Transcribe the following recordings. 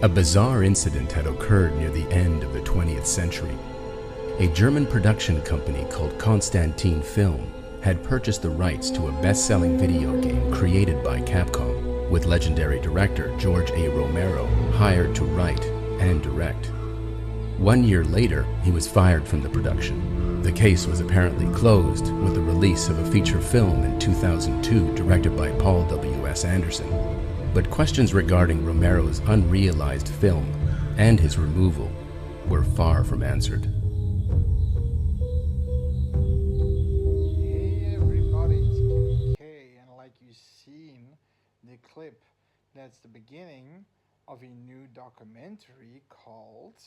A bizarre incident had occurred near the end of the 20th century. A German production company called Constantin Film had purchased the rights to a best-selling video game created by Capcom, with legendary director George Romero hired to write and direct. 1 year later, he was fired from the production. The case was apparently closed with the release of a feature film in 2002 directed by Paul W.S. Anderson. But questions regarding Romero's unrealized film and his removal were far from answered. Hey everybody, it's Kenny K, and like you've seen the clip, that's the beginning of a new documentary called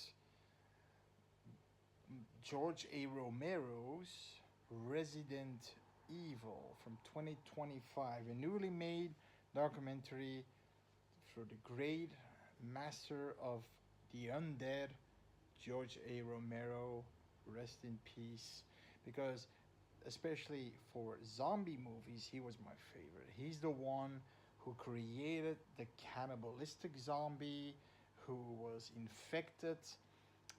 George Romero's Resident Evil from 2025, a newly made documentary for the great master of the undead, George Romero, rest in peace, because especially for zombie movies, he was my favorite. He's the one who created the cannibalistic zombie who was infected,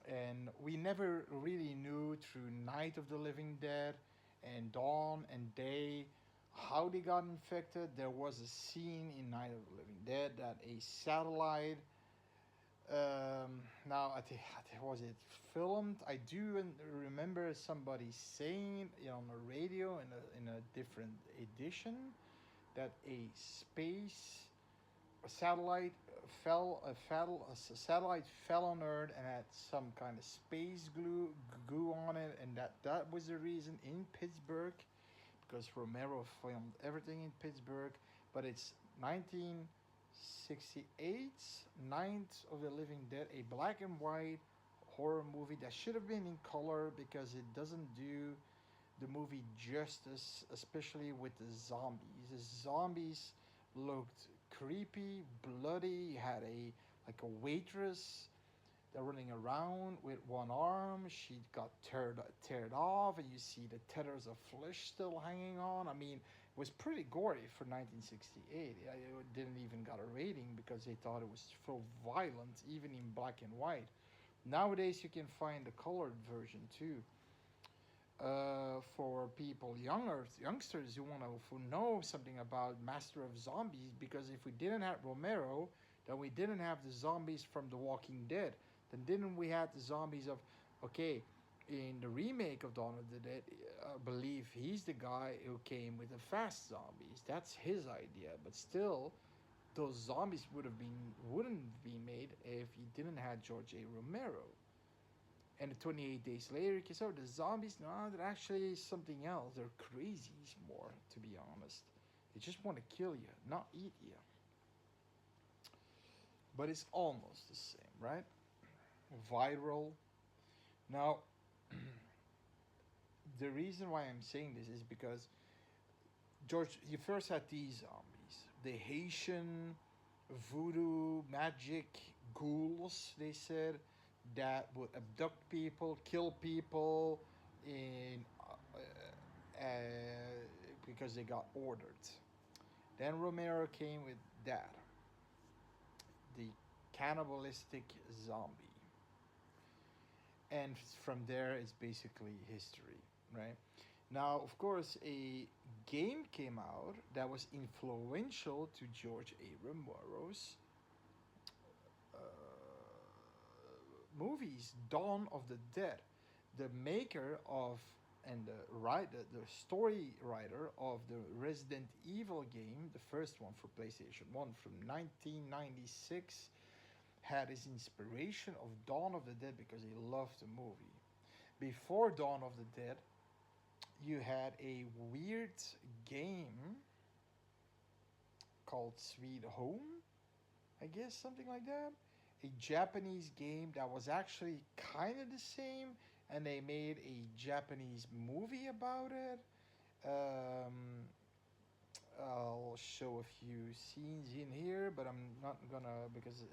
and we never really knew through Night of the Living Dead and Dawn and Day how they got infected. There was a scene in Night of the Living Dead that a satellite, now was it filmed? I do remember somebody saying on the radio in a different edition that a satellite a satellite fell on Earth and had some kind of space goo on it, and that was the reason in Pittsburgh, because Romero filmed everything in Pittsburgh. But it's 1968, Night of the Living Dead, a black and white horror movie that should have been in color because it doesn't do the movie justice, especially with the zombies. The zombies looked creepy, bloody. You had a waitress that running around with one arm. She got teared off, and you see the tethers of flesh still hanging on. I mean, it was pretty gory for 1968. It didn't even got a rating because they thought it was full violent, even in black and white. Nowadays, you can find the colored version too. For people youngsters who want to know something about Master of Zombies, because if we didn't have Romero, then we didn't have the zombies from The Walking Dead. Then didn't we have the zombies of, okay, in the remake of Dawn of the Dead, I believe he's the guy who came with the fast zombies. That's his idea, but still, those zombies wouldn't be made if you didn't have George Romero. And 28 days later, you can say, the zombies, no, they're actually something else. They're crazies more, to be honest. They just want to kill you, not eat you. But it's almost the same, right? Viral. Now, the reason why I'm saying this is because George, you first had these zombies. The Haitian voodoo magic ghouls, they said, that would abduct people, kill people in because they got ordered. Then Romero came with that, the cannibalistic zombie, and from there it's basically history, right? Now, of course, a game came out that was influential to George Romero's movies, Dawn of the Dead. The maker of and the story writer of the Resident Evil game, the first one for PlayStation 1 from 1996, had his inspiration of Dawn of the Dead because he loved the movie. Before Dawn of the Dead, you had a weird game called Sweet Home, I guess, something like that. A Japanese game that was actually kind of the same, and they made a Japanese movie about it. I'll show a few scenes in here, but I'm not gonna, because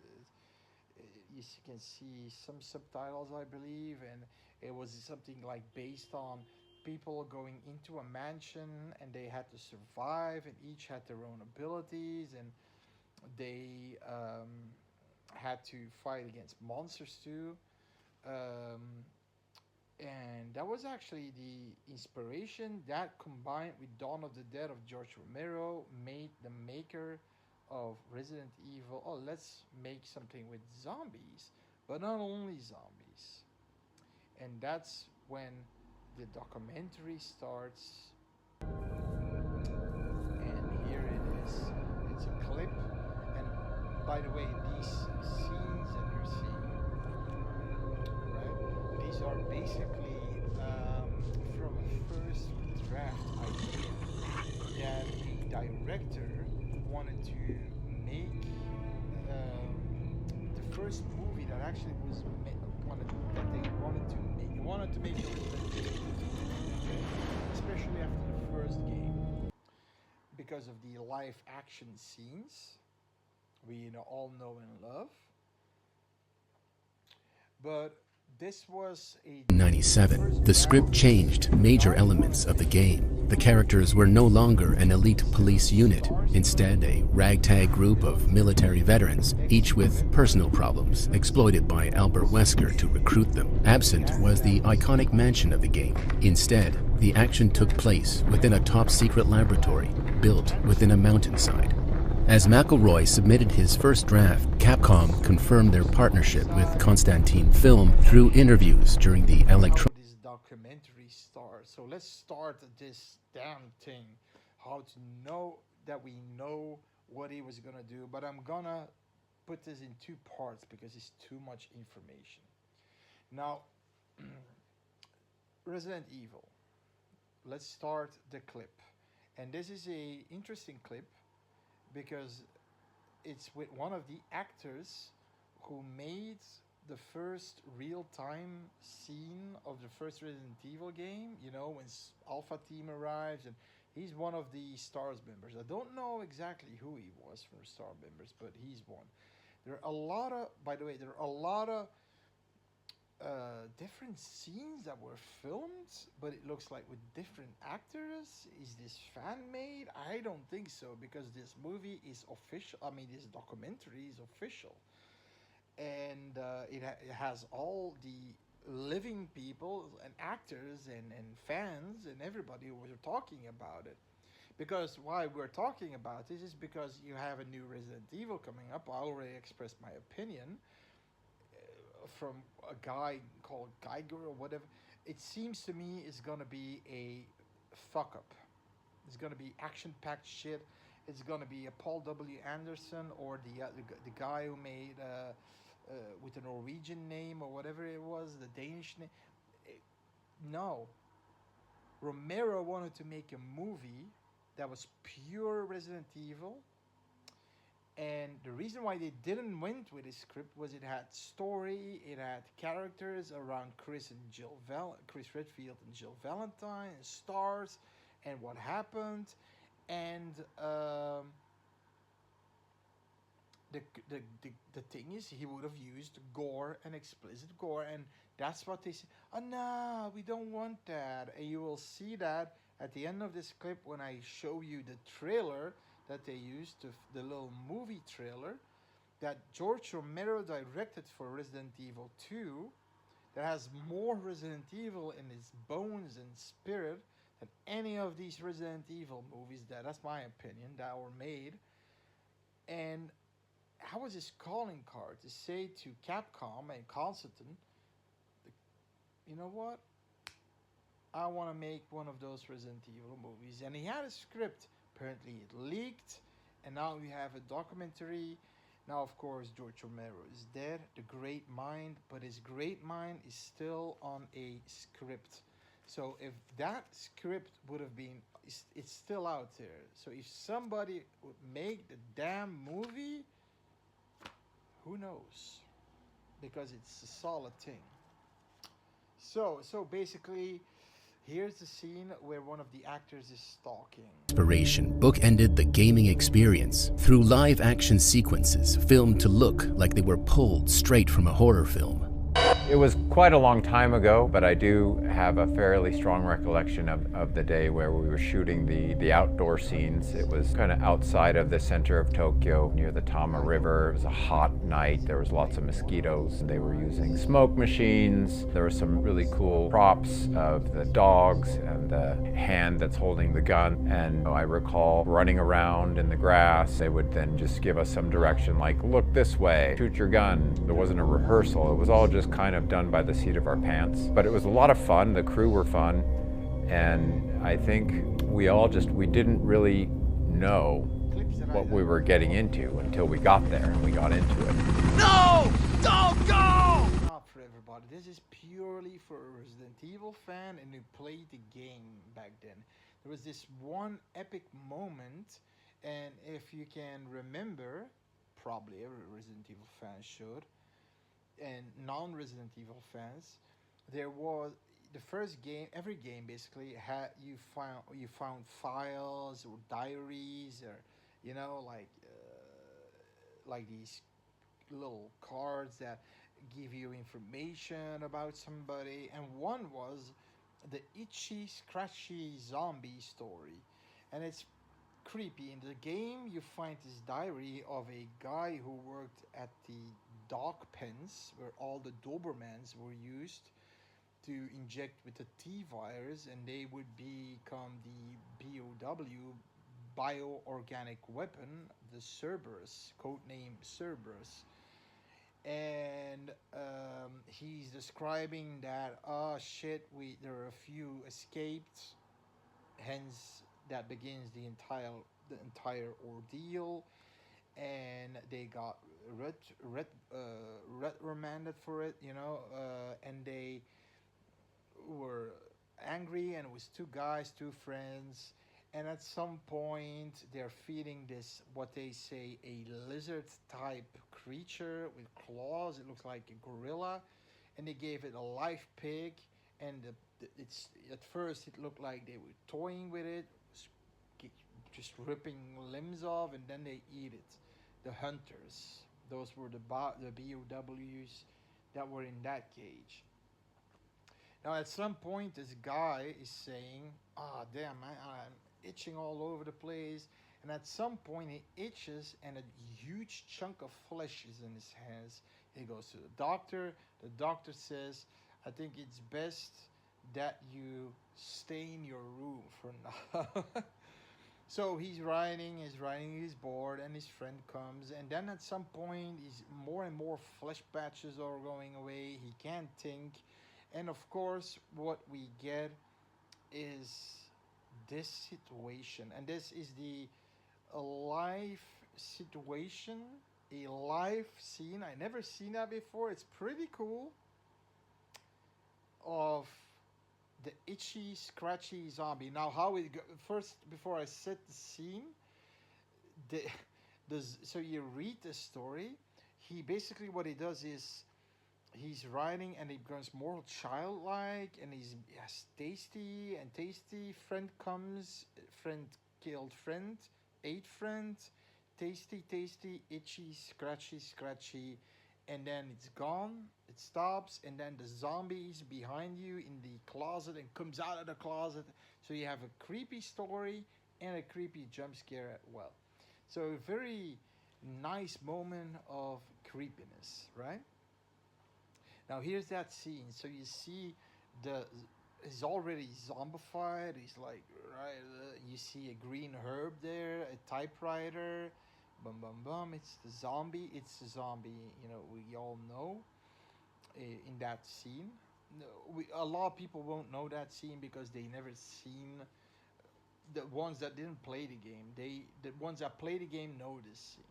you can see some subtitles, I believe, and it was something like based on people going into a mansion and they had to survive, and each had their own abilities, and they had to fight against monsters too. Um, and that was actually the inspiration that combined with Dawn of the Dead of George Romero made the maker of Resident Evil. Oh, let's make something with zombies, but not only zombies. And that's when the documentary starts. And here it is. It's a clip. And by the way, these scenes that you're seeing, right? These are basically from a first draft idea that the director wanted to make the first movie that actually was that they wanted to make. They wanted to make a Resident Evil, especially after the first game, because of the live action scenes we all know and love. But this was a 97, the script changed major elements of the game. The characters were no longer an elite police unit, instead a ragtag group of military veterans, each with personal problems, exploited by Albert Wesker to recruit them. Absent was the iconic mansion of the game. Instead, the action took place within a top-secret laboratory, built within a mountainside. As McElroy submitted his first draft, Capcom confirmed their partnership with Constantine Film through interviews during the this documentary starts. So let's start this damn thing. How to know that we know what he was gonna do, but I'm gonna put this in two parts because it's too much information. Now, Resident Evil. Let's start the clip, and this is a interesting clip because it's with one of the actors who made the first real-time scene of the first Resident Evil game, when Alpha Team arrives, and he's one of the STARS members. I don't know exactly who he was from STAR members, but he's one. There are a lot of, by the way, there are a lot of different scenes that were filmed, but it looks like with different actors. Is this fan made? I don't think so, because this movie is official. I mean, this documentary is official, and it has all the living people and actors and fans and everybody who was talking about it. Because why we're talking about this is because you have a new Resident Evil coming up. I already expressed my opinion from a guy called Geiger or whatever. It seems to me it's gonna be a fuck up. It's gonna be action-packed shit. It's gonna be a Paul W. Anderson or the guy who made with a Norwegian name or whatever it was, the Danish name. No. Romero wanted to make a movie that was pure Resident Evil. And the reason why they didn't went with his script was it had story, it had characters around Chris Redfield and Jill Valentine, and stars, and what happened, and the thing is, he would have used gore and explicit gore, and that's what they said. Oh no, we don't want that. And you will see that at the end of this clip when I show you the trailer that they used, the little movie trailer that George Romero directed for Resident Evil 2, that has more Resident Evil in its bones and spirit than any of these Resident Evil movies. That's my opinion, that were made. And how was his calling card to say to Capcom and Constantine, you know what? I want to make one of those Resident Evil movies. And he had a script. Apparently it leaked, and now we have a documentary. Now, of course, George Romero is dead, the great mind, but his great mind is still on a script. So if that script would have been, it's still out there. So if somebody would make the damn movie, who knows? Because it's a solid thing. So basically, here's the scene where one of the actors is stalking. Inspiration bookended the gaming experience through live action sequences filmed to look like they were pulled straight from a horror film. It was quite a long time ago, but I do have a fairly strong recollection of the day where we were shooting the outdoor scenes. It was kind of outside of the center of Tokyo, near the Tama River. It was a hot night. There was lots of mosquitoes. They were using smoke machines. There were some really cool props of the dogs and the hand that's holding the gun. And I recall running around in the grass. They would then just give us some direction, like, look this way, shoot your gun. There wasn't a rehearsal. It was all just kind of done by the seat of our pants. But it was a lot of fun. The crew were fun. And I think we didn't really know what we were getting into until we got there and we got into it. No! Don't go! Not for everybody. This is purely for a Resident Evil fan and who played the game back then. There was this one epic moment, and if you can remember, probably every Resident Evil fan should, and non-Resident Evil fans, there was the first game. Every game basically had you found files or diaries or like these little cards that give you information about somebody, and one was the itchy, scratchy zombie story, and it's creepy. In the game, you find this diary of a guy who worked at the dog pens where all the Dobermans were used to inject with the T virus, and they would become the BOW, bioorganic weapon, the Cerberus, codename Cerberus. And he's describing that, oh shit, there are a few escaped, hence that begins the entire ordeal, and they got reprimanded for it, and they were angry, and it was two guys, two friends, and at some point they're feeding this, what they say, a lizard type creature with claws. It looks like a gorilla, and they gave it a live pig, and it's at first it looked like they were toying with it, just ripping limbs off, and then they eat it. The hunters, those were the BOWs that were in that cage. Now, at some point, this guy is saying, "Ah, damn, man, I'm itching all over the place." And at some point, he itches, and a huge chunk of flesh is in his hands. He goes to the doctor. The doctor says, "I think it's best that you stay in your room for now." So he's bored, and his friend comes, and then at some point, more and more flesh patches are going away. He can't think, and of course, what we get is this situation, and this is a live situation, a live scene. I never seen that before. It's pretty cool. Of the itchy, scratchy zombie. Now, how it first, before I set the scene, the so you read the story. He basically, what he does is he's writing, and he becomes more childlike, and he's yes, tasty. Friend killed friend, ate friend, tasty, itchy, scratchy, and then it's gone. It stops, and then the zombie is behind you in the closet and comes out of the closet. So you have a creepy story and a creepy jump scare as well. So a very nice moment of creepiness, right? Now here's that scene. So you see he's already zombified. He's like, right. You see a green herb there, a typewriter. Bum bum bum. It's the zombie. It's the zombie. We all know in that scene. No, a lot of people won't know that scene because they never seen the ones that didn't play the game. The ones that play the game know this scene.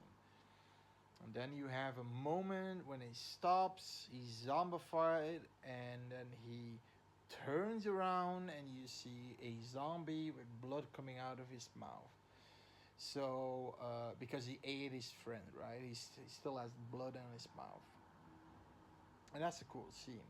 And then you have a moment when he stops, he's zombified, and then he turns around and you see a zombie with blood coming out of his mouth. So, because he ate his friend, right? He still has blood in his mouth. And that's a cool scene.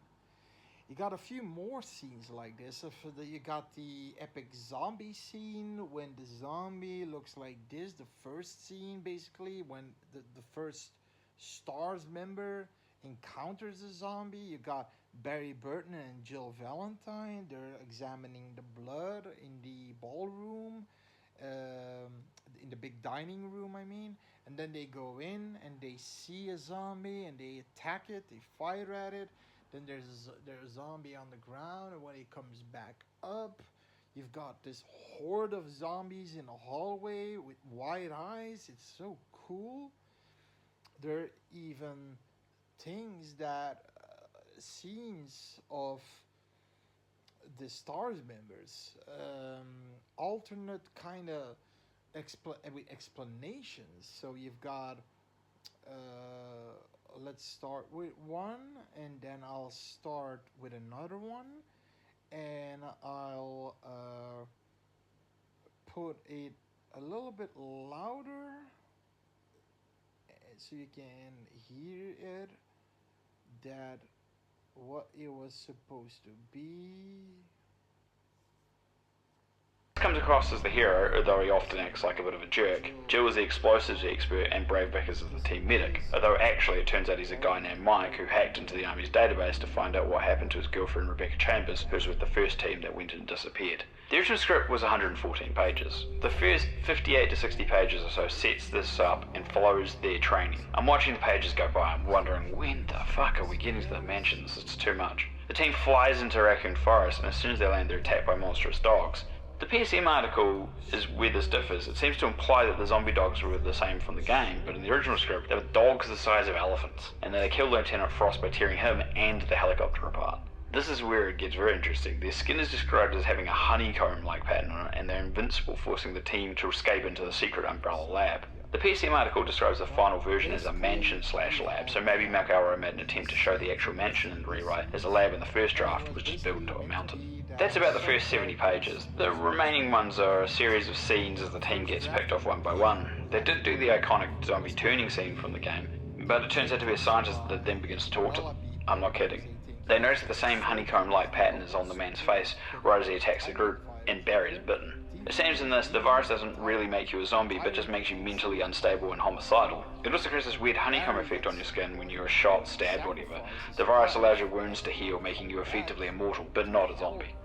You got a few more scenes like this. You got the epic zombie scene when the zombie looks like this. The first scene, basically, when the first STARS member encounters a zombie. You got Barry Burton and Jill Valentine. They're examining the blood in the ballroom, um, in the big dining room, I mean. And then they go in and they see a zombie and they attack it. They fire at it. Then there's a zombie on the ground, and when he comes back up, you've got this horde of zombies in a hallway with wide eyes. It's so cool. There are even things that scenes of the stars members, alternate kind of with explanations. So you've got, let's start with one, and then I'll start with another one, and I'll put it a little bit louder so you can hear it, that what it was supposed to be. Comes across as the hero, although he often acts like a bit of a jerk. Jill is the explosives expert and Brave Vickers is the team medic, although actually it turns out he's a guy named Mike who hacked into the Army's database to find out what happened to his girlfriend Rebecca Chambers, who was with the first team that went and disappeared. The original script was 114 pages. The first 58 to 60 pages or so sets this up and follows their training. I'm watching the pages go by, I'm wondering, when the fuck are we getting to the mansion? This is too much. The team flies into Raccoon Forest, and as soon as they land they're attacked by monstrous dogs. The PSM article is where this differs. It seems to imply that the zombie dogs were the same from the game, but in the original script, they were dogs the size of elephants, and they killed Lieutenant Frost by tearing him and the helicopter apart. This is where it gets very interesting. Their skin is described as having a honeycomb-like pattern on it, and they're invincible, forcing the team to escape into the secret Umbrella lab. The PSM article describes the final version as a mansion/lab, so maybe McElroy made an attempt to show the actual mansion in the rewrite as a lab in the first draft was just built into a mountain. That's about the first 70 pages. The remaining ones are a series of scenes as the team gets picked off one by one. They did do the iconic zombie turning scene from the game, but it turns out to be a scientist that then begins to talk to them. I'm not kidding. They notice the same honeycomb-like pattern is on the man's face right as he attacks the group, and Barry is bitten. It seems in this, the virus doesn't really make you a zombie, but just makes you mentally unstable and homicidal. It also creates this weird honeycomb effect on your skin when you're shot, stabbed, whatever. The virus allows your wounds to heal, making you effectively immortal, but not a zombie.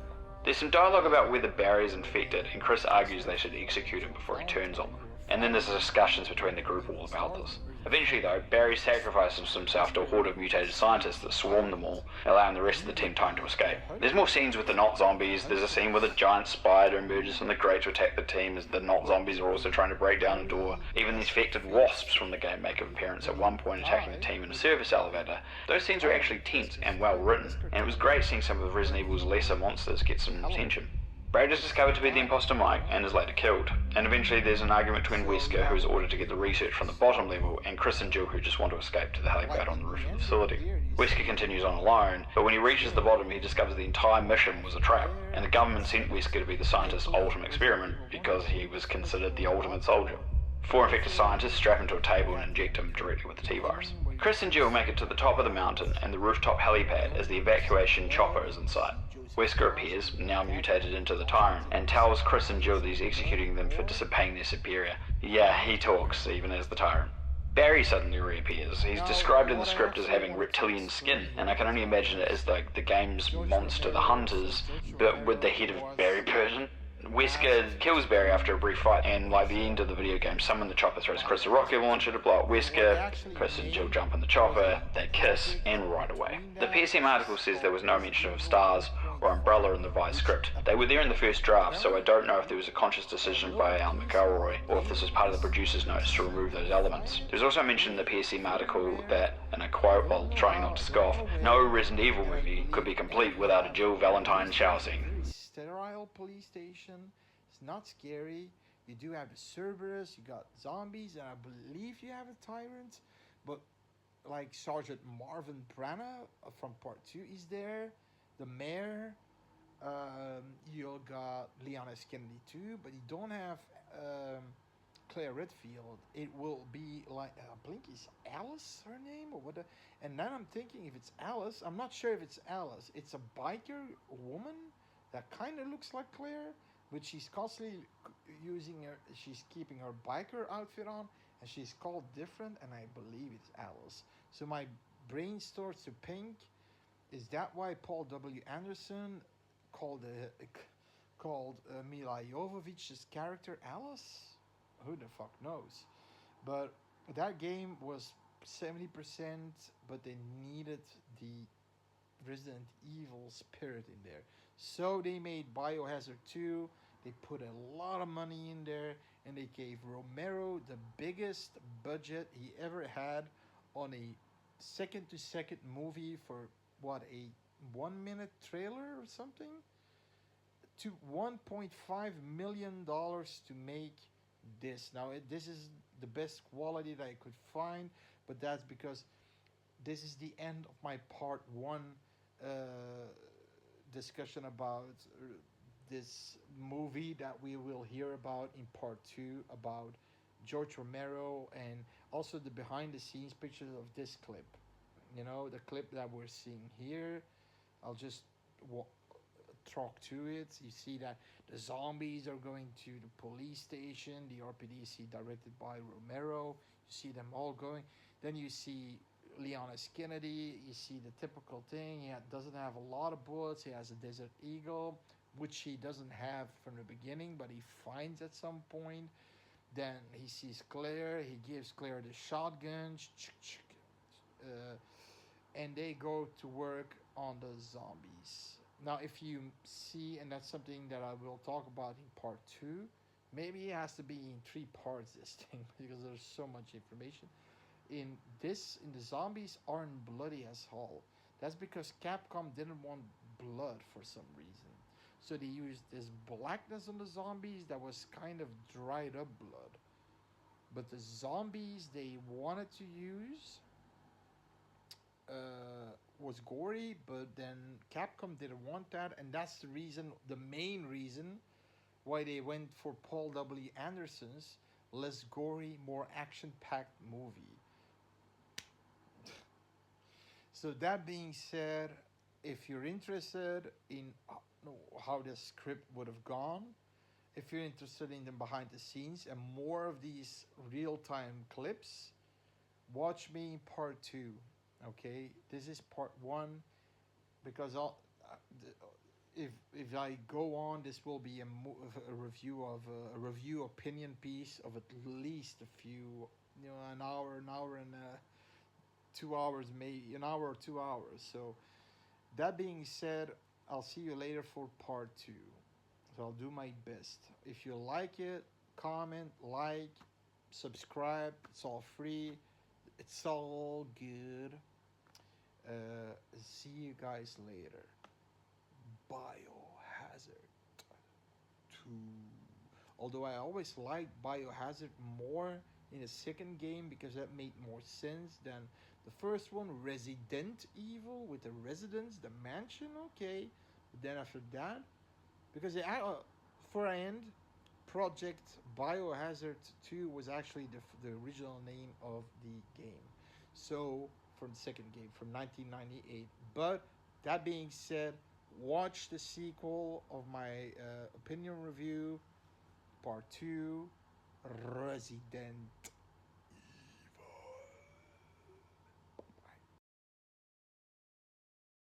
There's some dialogue about whether Barry is infected, and Chris argues they should execute him before he turns on them. And then there's discussions between the group all about this. Eventually though, Barry sacrifices himself to a horde of mutated scientists that swarm them all, allowing the rest of the team time to escape. There's more scenes with the not zombies. There's a scene where a giant spider emerges from the grate to attack the team as the not zombies are also trying to break down a door. Even the infected wasps from the game make an appearance at one point, attacking the team in a service elevator. Those scenes are actually tense and well written, and it was great seeing some of Resident Evil's lesser monsters get some attention. Brad is discovered to be the imposter Mike and is later killed, and eventually there's an argument between Wesker, who is ordered to get the research from the bottom level, and Chris and Jill, who just want to escape to the helipad on the roof of the facility. Wesker continues on alone, but when he reaches the bottom he discovers the entire mission was a trap, and the government sent Wesker to be the scientist's ultimate experiment because he was considered the ultimate soldier. 4 infected scientists strap him to a table and inject him directly with the T-virus. Chris and Jill make it to the top of the mountain and the rooftop helipad as the evacuation chopper is in sight. Wesker appears, now mutated into the Tyrant, and tells Chris and Jill that he's executing them for disobeying their superior. Yeah, he talks, even as the Tyrant. Barry suddenly reappears. He's described in the script as having reptilian skin, and I can only imagine it as the game's monster, the Hunters, but with the head of Barry Burton. Wesker kills Barry after a brief fight, and like the end of the video game, someone in the chopper throws Chris a rocket launcher to blow up Wesker. Chris and Jill jump in the chopper, they kiss, and ride away. The PSM article says there was no mention of stars or Umbrella in the Vice script. They were there in the first draft, so I don't know if there was a conscious decision by Al McElroy, or if this was part of the producer's notes to remove those elements. There's also mention in the PSM article that, and I quote while trying not to scoff, no Resident Evil movie could be complete without a Jill Valentine shower scene. Sterile police station. It's not scary. You do have the Cerberus, you got zombies, and I believe you have a Tyrant. But like Sergeant Marvin Branagh from Part 2 is there. The mayor. You got Leon S. Kennedy too, but you don't have Claire Redfield. It will be like I think is Alice her name or what? And then I'm thinking if it's Alice, I'm not sure if it's Alice. It's a biker woman that kind of looks like Claire, but she's constantly using her. She's keeping her biker outfit on, and she's called different. And I believe it's Alice. So my brain starts to pink. Is that why Paul W. Anderson called Mila Jovovich's character Alice? Who the fuck knows? But that game was 70%, but they needed the Resident Evil spirit in there. So they made Biohazard 2. They put a lot of money in there, and they gave Romero the biggest budget he ever had on a second to second movie for what, a 1 minute trailer or something, to $1.5 million to make this. Now this is the best quality that I could find, but that's because this is the end of my part one uh, discussion about this movie that we will hear about in part two about George Romero, and also the behind the scenes pictures of this clip. You know, the clip that we're seeing here. I'll just wa- talk to it. You see that the zombies are going to the police station, the RPDC directed by Romero. You see them all going. Then you see Leonis Kennedy. You see the typical thing. He doesn't have a lot of bullets. He has a Desert Eagle, which he doesn't have from the beginning, but he finds at some point. Then he sees Claire. He gives Claire the shotgun. Uh, and they go to work on the zombies. Now, if you see, and that's something that I will talk about in part two, maybe it has to be in three parts this thing because there's so much information. In the zombies aren't bloody as hell. That's because Capcom didn't want blood for some reason. So they used this blackness on the zombies that was kind of dried up blood. But the zombies they wanted to use was gory, but then Capcom didn't want that, and that's the reason, the main reason, why they went for Paul W. Anderson's less gory, more action-packed movie. So that being said, if you're interested in how the script would have gone, if you're interested in the behind the scenes and more of these real-time clips, watch me in part two. Okay, this is part one because if I go on, this will be a review of a review opinion piece of at least a few, an hour and 2 hours, maybe an hour or 2 hours. So that being said, I'll see you later for part two. So I'll do my best. If you like it, comment, like, subscribe. It's all free. It's all good. See you guys later. Biohazard 2. Although I always liked Biohazard more in the second game because that made more sense than the first one, Resident Evil, with the residence, the mansion, okay. But then after that, because for end, Project Biohazard 2 was actually the original name of the game. So, from the second game, from 1998. but that being said, watch the sequel of my opinion review, part 2, Resident